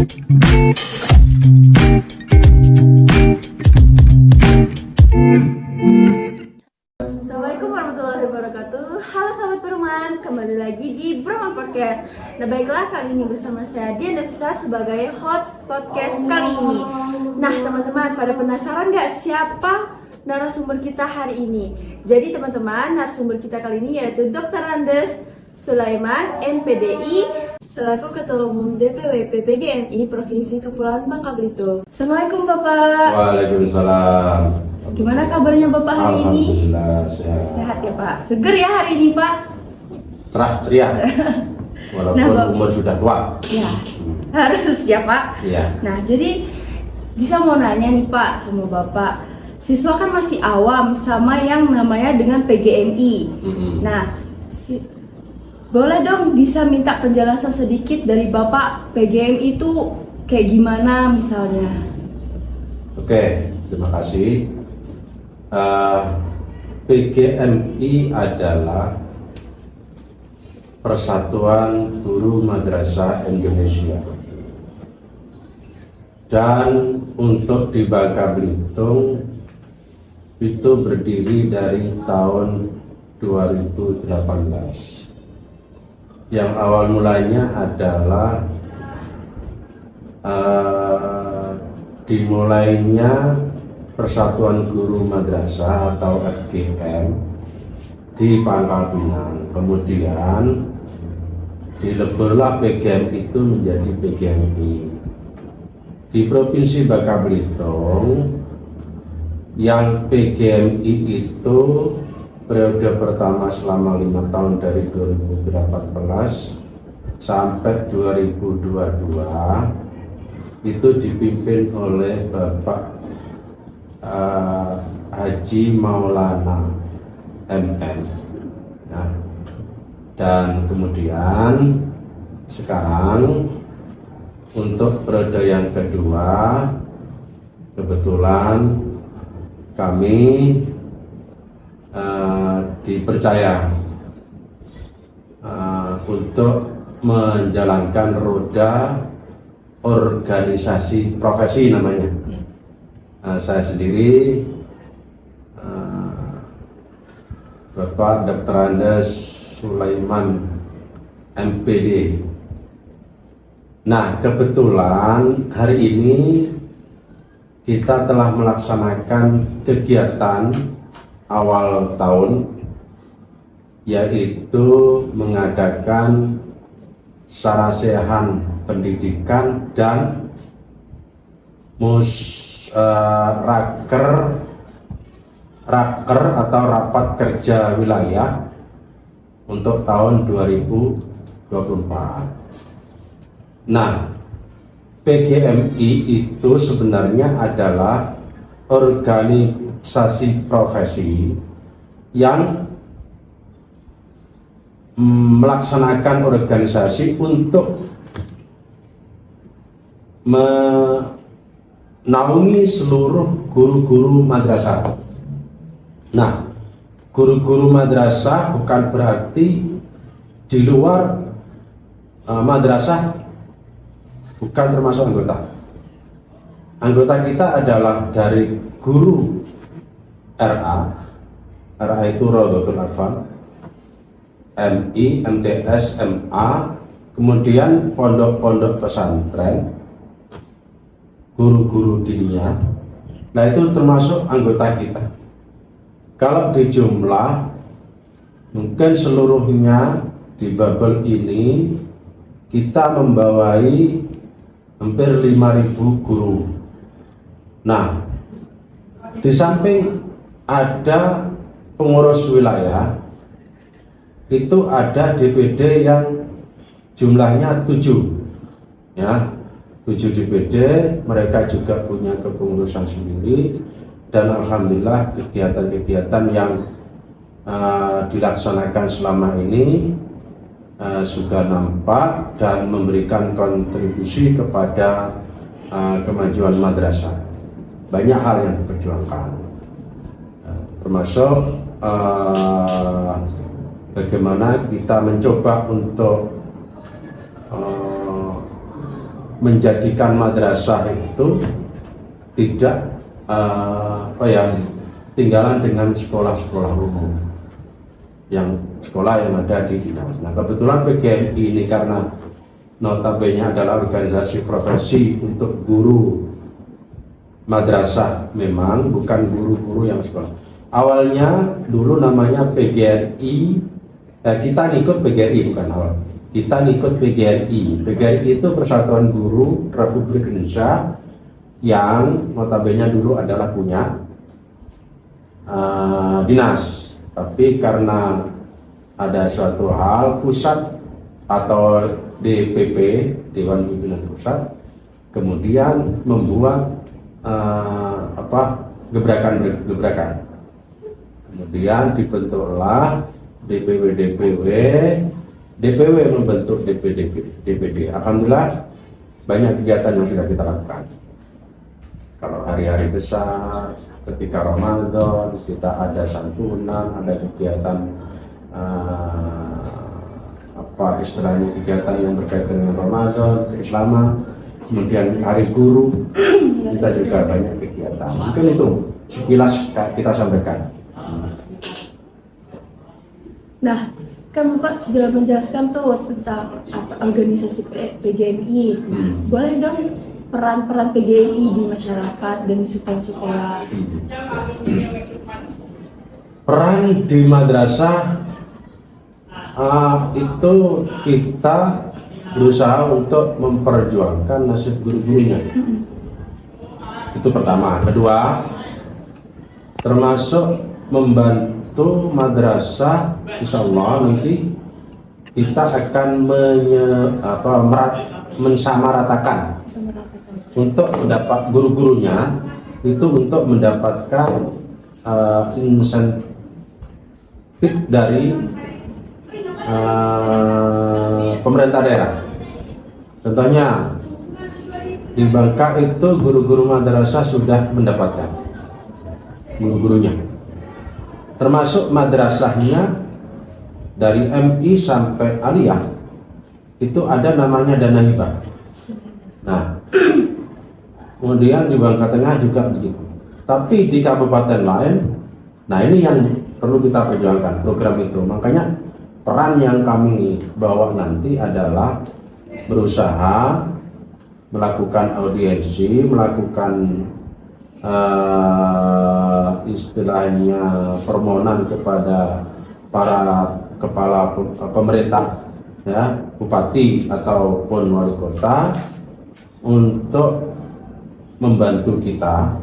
Assalamualaikum warahmatullahi wabarakatuh. Halo sahabat Broman, kembali lagi di Broman Podcast. Nah baiklah, kali ini bersama saya Dian Devisa sebagai host podcast kali ini. Nah teman-teman, pada penasaran gak siapa narasumber kita hari ini? Jadi teman-teman, narasumber kita kali ini yaitu Dr. Andes Sulaiman, MPDI, selaku Ketua Umum DPW PPGMI Provinsi Kepulauan Bangka Belitung. Assalamualaikum Bapak. Waalaikumsalam. Gimana kabarnya Bapak hari ini? Alhamdulillah sehat. Sehat ya Pak. Seger ya hari ini Pak? Cerah ceria. Walaupun Nah, umur sudah tua. Ya, harus ya Pak. Iya. Nah jadi bisa mau nanya nih Pak sama Bapak. Siswa kan masih awam sama yang namanya dengan PGMI. Nah, boleh dong bisa minta penjelasan sedikit dari Bapak, PGMI itu kayak gimana misalnya? Oke, terima kasih. PGMI adalah Persatuan Guru Madrasah Indonesia, dan untuk di Bangka Belitung itu berdiri dari tahun 2018. Yang awal mulanya adalah dimulainya Persatuan Guru Madrasah atau FGM di Pangkal Pinang. Kemudian dileburlah PGM itu menjadi PGMI. Di Provinsi Bangka Belitung yang PGMI itu periode pertama selama 5 tahun dari 2018 sampai 2022 itu dipimpin oleh Bapak Haji Maulana MM. Nah, dan kemudian sekarang untuk periode yang kedua kebetulan kami dipercaya untuk menjalankan roda organisasi profesi namanya. Saya sendiri Bapak Dr. Andes Sulaiman MPD. Nah, kebetulan hari ini kita telah melaksanakan kegiatan awal tahun, yaitu mengadakan sarasehan pendidikan dan raker atau rapat kerja wilayah untuk tahun 2024. Nah, PGMI itu sebenarnya adalah organisasi profesi yang melaksanakan organisasi untuk menaungi seluruh guru-guru madrasah. Nah, guru-guru madrasah bukan berarti di luar madrasah bukan termasuk anggota. Anggota kita adalah dari guru RA itu Raudhatul Atfal, MI, MTS, MA, kemudian pondok-pondok pesantren, guru-guru diniyah. Nah, itu termasuk anggota kita. Kalau di jumlah mungkin seluruhnya di Babel ini kita membawai hampir 5.000 guru. Nah, di samping ada pengurus wilayah, itu ada DPD yang jumlahnya 7 ya, 7 DPD. Mereka juga punya kepengurusan sendiri, dan alhamdulillah kegiatan-kegiatan yang dilaksanakan selama ini sudah nampak dan memberikan kontribusi kepada kemajuan madrasah. Banyak hal yang diperjuangkan, termasuk bagaimana kita mencoba untuk menjadikan madrasah itu tidak tinggalan dengan sekolah-sekolah umum yang ada di dinas. Nah, kebetulan PGMI ini karena notabene adalah organisasi profesi untuk guru madrasah, memang bukan guru-guru yang sekolah. Awalnya dulu namanya PGRI, kita ngikut PGRI bukan awal. Kita ngikut PGRI. PGRI itu Persatuan Guru Republik Indonesia yang notabene dulu adalah punya dinas. Tapi karena ada suatu hal pusat atau DPP, Dewan Pimpinan Pusat, kemudian membuat gebrakan. Kemudian dibentuklah DPW membentuk DPD. Alhamdulillah banyak kegiatan yang sudah kita lakukan. Kalau hari-hari besar, ketika Ramadan, kita ada santunan, ada kegiatan kegiatan yang berkaitan dengan Ramadan, keislaman. Kemudian hari guru, kita juga banyak kegiatan. Mungkin itu sekilas kita sampaikan. Nah, kan Bapak sudah menjelaskan tuh tentang organisasi PGMI. Nah, boleh dong peran-peran PGMI di masyarakat dan di sekolah-sekolah. Peran di madrasah itu kita berusaha untuk memperjuangkan nasib guru-gurunya. Itu pertama. Kedua, termasuk membantu madrasah, insya Allah nanti kita akan mensamaratakan untuk mendapat guru-gurunya itu untuk mendapatkan insentif dari pemerintah daerah. Contohnya di Bangka itu guru-guru madrasah sudah mendapatkan guru-gurunya, termasuk madrasahnya dari MI sampai aliyah itu ada namanya dana hibah. Nah, kemudian di Bangka Tengah juga begitu. Tapi di kabupaten lain, nah ini yang perlu kita perjuangkan program itu. Makanya peran yang kami bawa nanti adalah berusaha melakukan audiensi, melakukan istilahnya permohonan kepada para kepala pemerintah, ya, bupati ataupun wali kota untuk membantu kita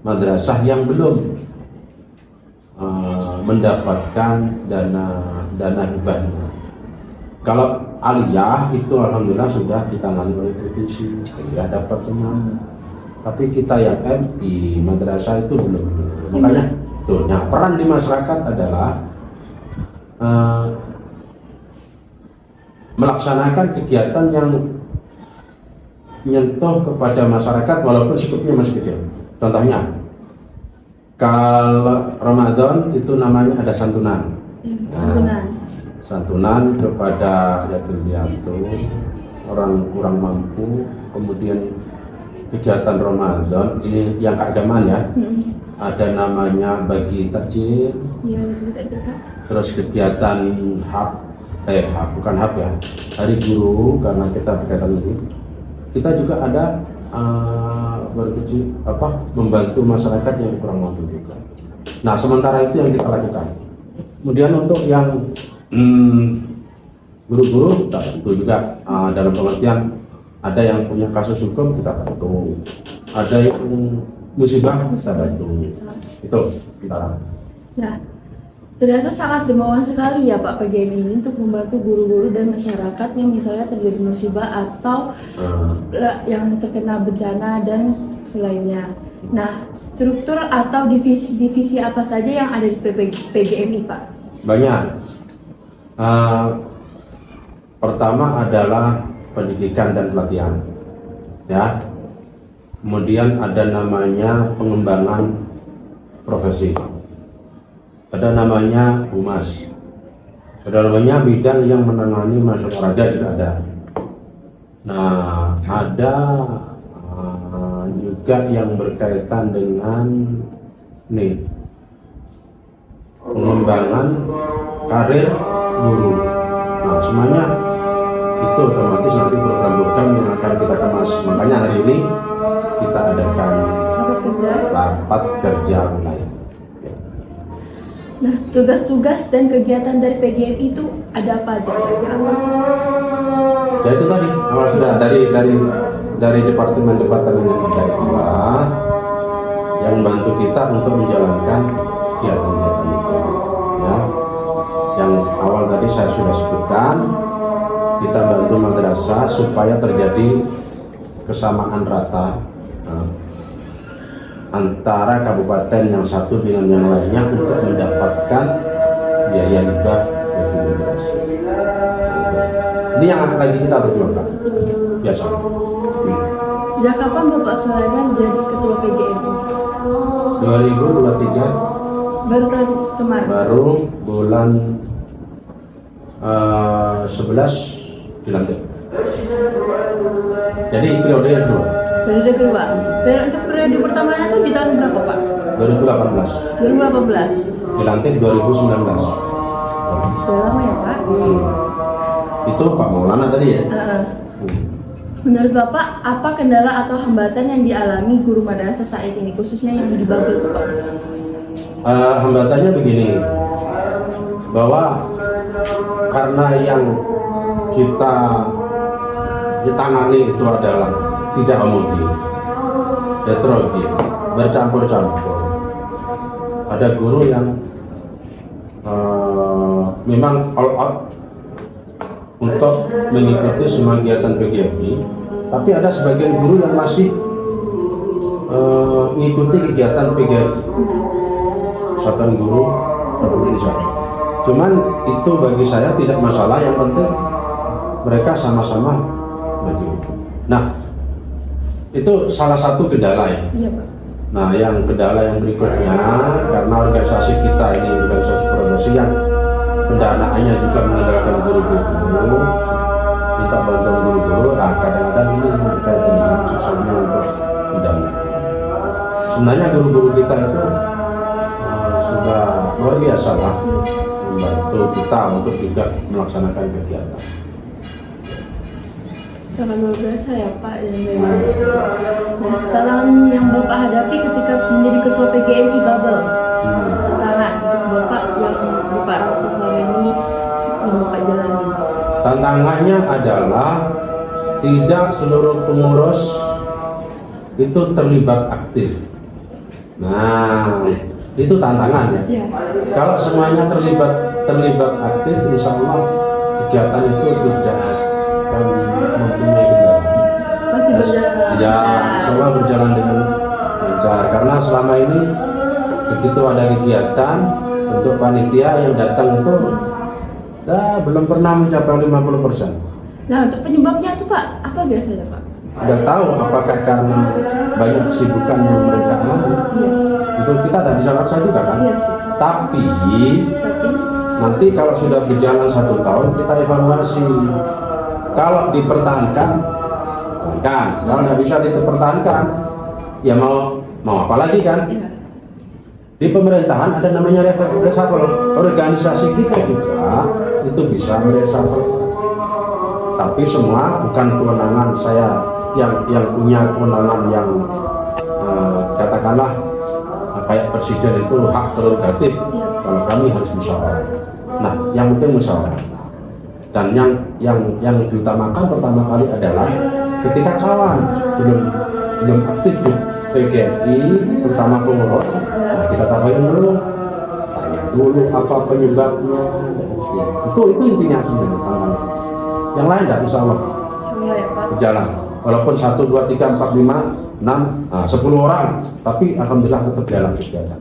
madrasah yang belum mendapatkan dana hibahnya. Kalau aliyah itu alhamdulillah sudah ditangani oleh provinsi, sudah dapat semuanya. Tapi kita yang MI madrasah itu belum. Makanya tuh, nah, peran di masyarakat adalah melaksanakan kegiatan yang menyentuh kepada masyarakat walaupun skupnya masih kecil. Contohnya, kalau Ramadan itu namanya ada santunan. Santunan kepada yatim piatu, orang kurang mampu. Kemudian kegiatan Ramadan ini yang keagamaan ya, ada namanya bagi takjil. Terus kegiatan bukan HAP ya, Hari Guru, karena kita berkaitan ini. Kita juga ada membantu masyarakat yang kurang mampu juga. Nah, sementara itu yang kita lakukan. Kemudian untuk yang guru-guru kita bantu juga, dalam pengertian ada yang punya kasus hukum kita bantu, ada yang musibah kita bantu. Itu kita lakukan. Nah, ternyata sangat dermawan sekali ya Pak PGMI ini untuk membantu guru-guru dan masyarakat yang misalnya terjadi musibah atau yang terkena bencana dan selainnya. Nah, struktur atau divisi apa saja yang ada di PGMI Pak? Banyak. Pertama adalah pendidikan dan pelatihan, ya. Kemudian ada namanya pengembangan profesi, ada namanya humas, ada namanya bidang yang menangani masyarakat juga ada. Nah, ada juga yang berkaitan dengan nih pengembangan karir guru. Nah, semuanya itu otomatis nanti program-program yang akan kita kemas. Makanya hari ini kita adakan rapat kerja online. Nah, tugas-tugas dan kegiatan dari PGMI itu ada apa aja kira-kira? Ya itu tadi, awal sudah dari departemen-departemen yang ada dua yang membantu kita untuk menjalankan kegiatan-kegiatan itu. Ya, yang awal tadi saya sudah sebutkan, kita bantu madrasah supaya terjadi kesamaan rata antara kabupaten yang satu dengan yang lainnya untuk mendapatkan biaya hibah bagi madrasah. Ini yang lagi kita berjuangkan biasa. Sejak kapan Bapak Sulaiman jadi ketua PGMI? 2023. Baru tahun kemarin. Baru bulan 11 dilantik. Jadi periode yang kedua. Periode kedua. Untuk periode pertamanya tuh di tahun berapa Pak? 2018. 2018. Dilantik 2019. Sudah lama ya Pak? Itu Pak Maulana tadi ya. Menurut Bapak, apa kendala atau hambatan yang dialami guru madrasah saat ini, khususnya yang di Babel tuh Pak? Hambatannya begini, bahwa karena yang kita ditangani itu adalah tidak homogen, heterogen, bercampur-campur. Ada guru yang memang all out untuk mengikuti semua kegiatan PGMI, tapi ada sebagian guru yang masih mengikuti kegiatan PGMI, Persatuan Guru Republik Indonesia. Cuman itu bagi saya tidak masalah, yang penting mereka sama-sama maju. Nah, itu salah satu kendala ya. Iya Pak. Nah, yang kendala yang berikutnya, karena organisasi kita ini organisasi profesi yang pendanaannya juga mengandalkan guru-guru, minta bantuan guru-guru. Nah, kadang-kadang ini berkaitan dengan susahnya untuk mendana. Sebenarnya guru-guru kita itu sudah luar biasa lah membantu kita untuk juga melaksanakan kegiatan. Sangat luar biasa ya Pak. Nah, tantangan yang Bapak hadapi ketika menjadi ketua PGMI Babel, tantangan untuk Bapak yang Bapak rasa selama ini yang Bapak jalani. Tantangannya adalah tidak seluruh pengurus itu terlibat aktif. Nah, itu tantangannya. Ya. Kalau semuanya terlibat aktif, insya Allah kegiatan itu tidak akan mempunyai kendala. Pasti berjalan Ya, lancar. semua berjalan dengan lancar. Karena selama ini begitu ada kegiatan, untuk panitia yang datang itu belum pernah mencapai 50%. Nah, untuk penyebabnya tuh Pak, apa biasanya Pak? Tidak tahu apakah karena banyak kesibukan yang mereka alami. Iya. Itu kita tidak bisa paksa juga kan. Iya sih. Tapi Tapi nanti kalau sudah berjalan 1 tahun kita evaluasi. Kalau dipertahankan, pertahankan. Kalau nggak bisa dipertahankan, ya mau apa lagi kan? ya. Di pemerintahan ada namanya reshuffle. Organisasi kita juga itu bisa mereshuffle. Tapi semua bukan kewenangan saya yang punya kewenangan yang katakanlah kayak presiden itu hak prerogatif. Ya. Kalau kami harus musyawarah. Nah, yang penting musyawarah. Dan yang diutamakan pertama kali adalah ketika kawan belum aktif di PGMI, terutama pengurus, nah kita tabarin dulu, tanya dulu apa penyebabnya. Itu intinya sebenarnya. Yang lain tidak, insya Allah Semua ya Pak. berjalan. Walaupun 1, 2, 3, 4, 5, 6, 10 orang, tapi alhamdulillah tetap jalan kegiatan.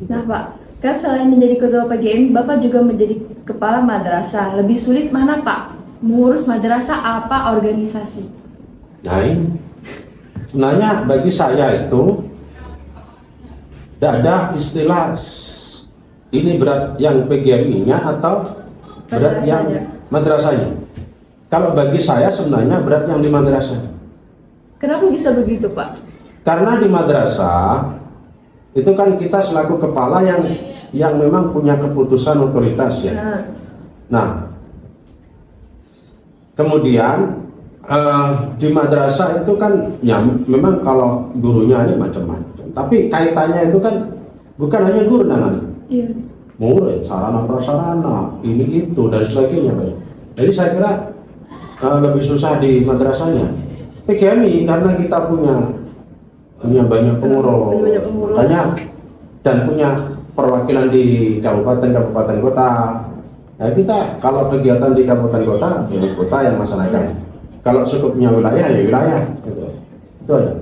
Nah Pak, kan selain menjadi ketua PGMI, Bapak juga menjadi kepala madrasah. Lebih sulit mana Pak? Mengurus madrasah apa organisasi? Nah, ini sebenarnya bagi saya itu tidak ada istilah ini berat yang PGMI-nya atau berat yang madrasahnya. kalau bagi saya sebenarnya berat yang di madrasah. Kenapa bisa begitu, Pak? Karena di madrasah itu kan kita selaku kepala yang memang punya keputusan otoritas ya. Nah, kemudian di madrasah itu kan ya memang kalau gurunya ini macam-macam. Tapi kaitannya itu kan bukan hanya guru nangani. Iya. Murid, sarana prasarana, ini itu dan sebagainya. Jadi saya kira lebih susah di madrasahnya. PGMI karena kita punya banyak pengurus, banyak dan punya perwakilan di kabupaten kota. Nah, kita kalau kegiatan di kabupaten kota, ya kota yang melaksanakan. Kalau cukupnya wilayah ya wilayah. Gitu. Itu aja.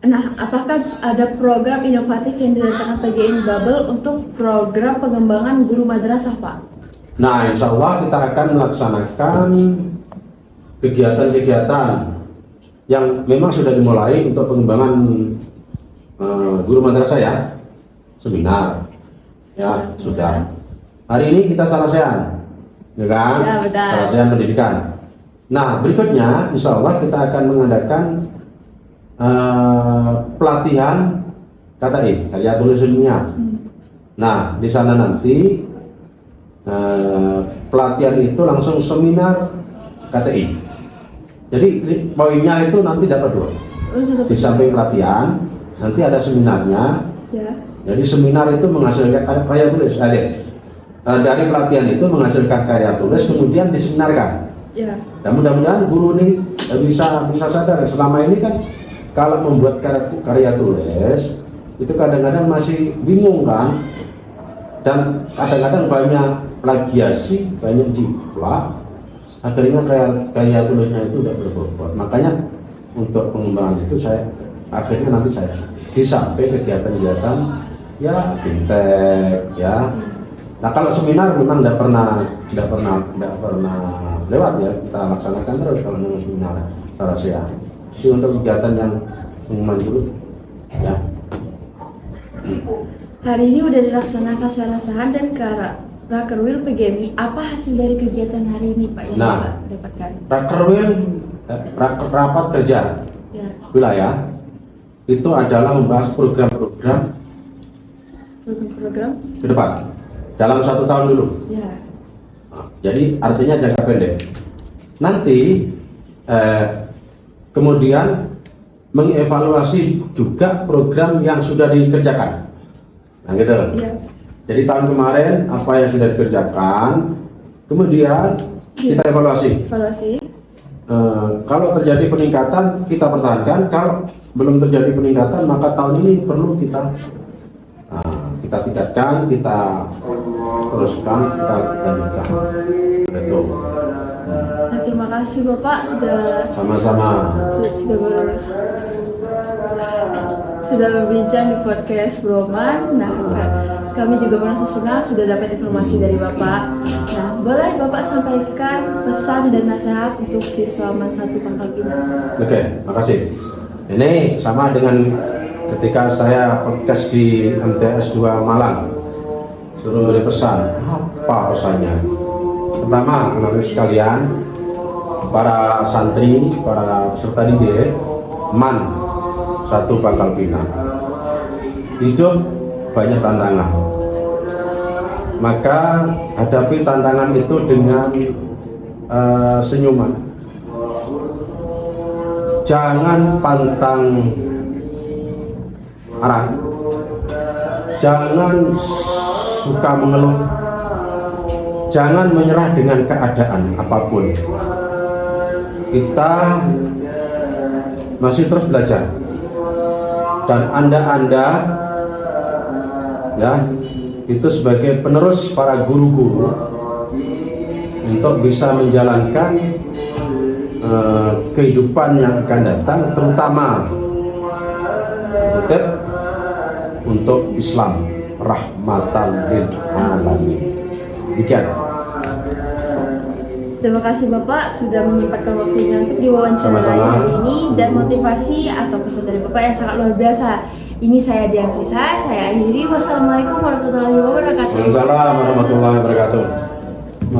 Nah, apakah ada program inovatif yang direncanakan PGMI Babel untuk program pengembangan guru madrasah, Pak? Nah, insya Allah kita akan melaksanakan kegiatan-kegiatan yang memang sudah dimulai untuk pengembangan guru madrasah ya, seminar, ya sudah. Hari ini kita sarjana, ya kan? Ya, betul. Sarjana pendidikan. Nah, berikutnya, insya Allah kita akan mengadakan pelatihan KTI, karya tulis ilmiah. Nah, di sana nanti pelatihan itu langsung seminar KTI. Jadi poinnya itu nanti dapat 2. Di samping pelatihan, nanti ada seminarnya. Ya. Jadi seminar itu menghasilkan karya tulis. Dari pelatihan itu menghasilkan karya tulis, kemudian diseminarkan. Ya. Dan mudah-mudahan guru ini bisa sadar. Selama ini kan kalau membuat karya tulis itu kadang-kadang masih bingung kan, dan kadang-kadang banyak plagiasi, banyak jiplak, akhirnya karya tulisnya itu tidak berbobot. Makanya untuk pengembangan itu akhirnya nanti saya di samping kegiatan-kegiatan ya fintech ya. Nah, kalau seminar memang tidak pernah lewat ya, kita laksanakan terus kalau dengan seminar rahasia. Jadi untuk kegiatan yang pengumuman dulu ya. Hari ini udah dilaksanakan sarasahan dan Rakerwil PGMI. Apa hasil dari kegiatan hari ini, Pak, yang Bapak dapatkan? Rakerwil rapat kerja wilayah itu adalah membahas program-program ke depan dalam 1 tahun dulu. Ya. Nah, jadi artinya jangka pendek. Nanti kemudian mengevaluasi juga program yang sudah dikerjakan. Nah, gitu. Ya. Jadi tahun kemarin apa yang sudah dikerjakan, kemudian kita evaluasi. Kalau terjadi peningkatan kita pertahankan, kalau belum terjadi peningkatan maka tahun ini perlu kita tingkatkan, kita teruskan, kita lanjutkan. Betul. Nah, terima kasih Bapak sudah sama-sama sudah berbincang di podcast Broman. Nah, kami juga merasa senang sudah dapat informasi dari Bapak. Nah, boleh Bapak sampaikan pesan dan nasihat untuk siswa MAN 1 Pangkal Pinang. Oke, makasih. Ini sama dengan ketika saya podcast di MTS 2 Malang, suruh beri pesan. Apa pesannya? Pertama, teman-teman sekalian, para santri, para peserta didik MAN 1 Pangkal Pinang, hidup banyak tantangan, maka hadapi tantangan itu dengan senyuman. Jangan pantang arang, jangan suka mengeluh, jangan menyerah dengan keadaan apapun. Kita masih terus belajar, dan anda ya itu sebagai penerus para guru-guru untuk bisa menjalankan kehidupan yang akan datang, terutama untuk Islam, rahmatan lil alamin. Demikian. Terima kasih Bapak sudah menyempatkan waktunya untuk diwawancara hari ini, dan motivasi atau pesan dari Bapak yang sangat luar biasa. Ini saya Dian Fisa, saya akhiri. Wassalamualaikum warahmatullahi wabarakatuh. Waalaikumsalam warahmatullahi wabarakatuh.